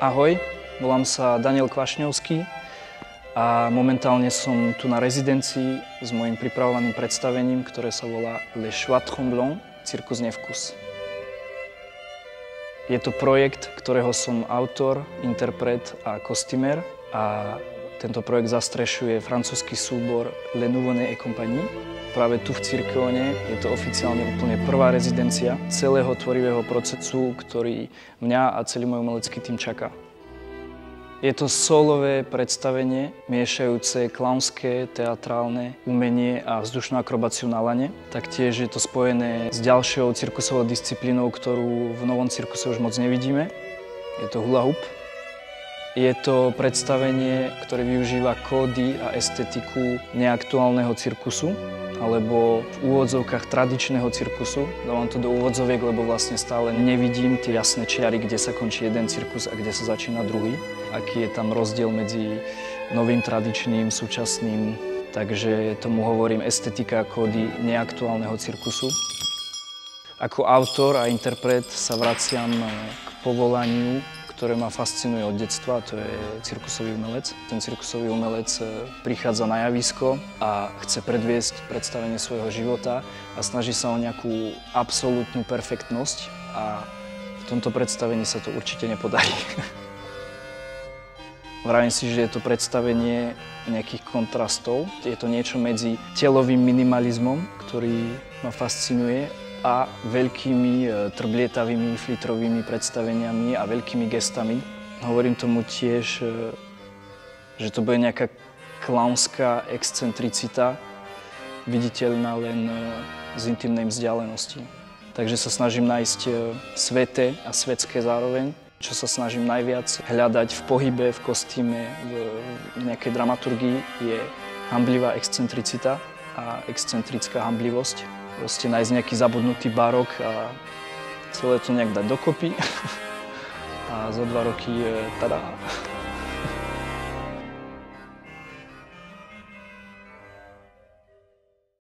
Ahoj, volám sa Daniel Kvašňovský a momentálne som tu na rezidencii s mojím pripravovaným predstavením, ktoré sa volá Le Choix Tremblant, Cirkus Nevkus. Je to projekt, ktorého som autor, interpret a kostýmer a tento projekt zastrešuje francúzsky súbor Le Nouveau-Né et Compagnie. Práve tu v Cirkóne je to oficiálne úplne prvá rezidencia celého tvorivého procesu, ktorý mňa a celý môj umelecký tým čaká. Je to solové predstavenie, miešajúce klaunské, teatrálne umenie a vzdušnú akrobáciu na lane. Taktiež je to spojené s ďalšou cirkusovou disciplínou, ktorú v novom cirkuse už moc nevidíme. Je to hula hoop. Je to predstavenie, ktoré využíva kódy a estetiku neaktuálneho cirkusu, alebo v úvodzovkách tradičného cirkusu. Dávam to do úvodzoviek, lebo vlastne stále nevidím tie jasné čiary, kde sa končí jeden cirkus a kde sa začína druhý. Aký je tam rozdiel medzi novým, tradičným, súčasným. Takže tomu hovorím estetika a kódy neaktuálneho cirkusu. Ako autor a interpret sa vraciam k povolaniu, ktoré ma fascinuje od detstva, to je cirkusový umelec. Ten cirkusový umelec prichádza na javisko a chce predviesť predstavenie svojho života a snaží sa o nejakú absolútnu perfektnosť a v tomto predstavení sa to určite nepodarí. Vravím si, že je to predstavenie nejakých kontrastov. Je to niečo medzi telovým minimalizmom, ktorý ma fascinuje, a veľkými trblietavými, flitrovými predstaveniami a veľkými gestami. Hovorím tomu tiež, že to bude nejaká klaunská excentricita, viditeľná len z intimnej vzdialenosti. Takže sa snažím nájsť sveté a svetské zároveň, čo sa snažím najviac hľadať v pohybe, v kostýme, v nejakej dramaturgii, je hanblivá excentricita a excentrická hanblivosť. Proste nájsť nejaký zabudnutý barok a celé to nejak dať dokopy a za 2 roky tada.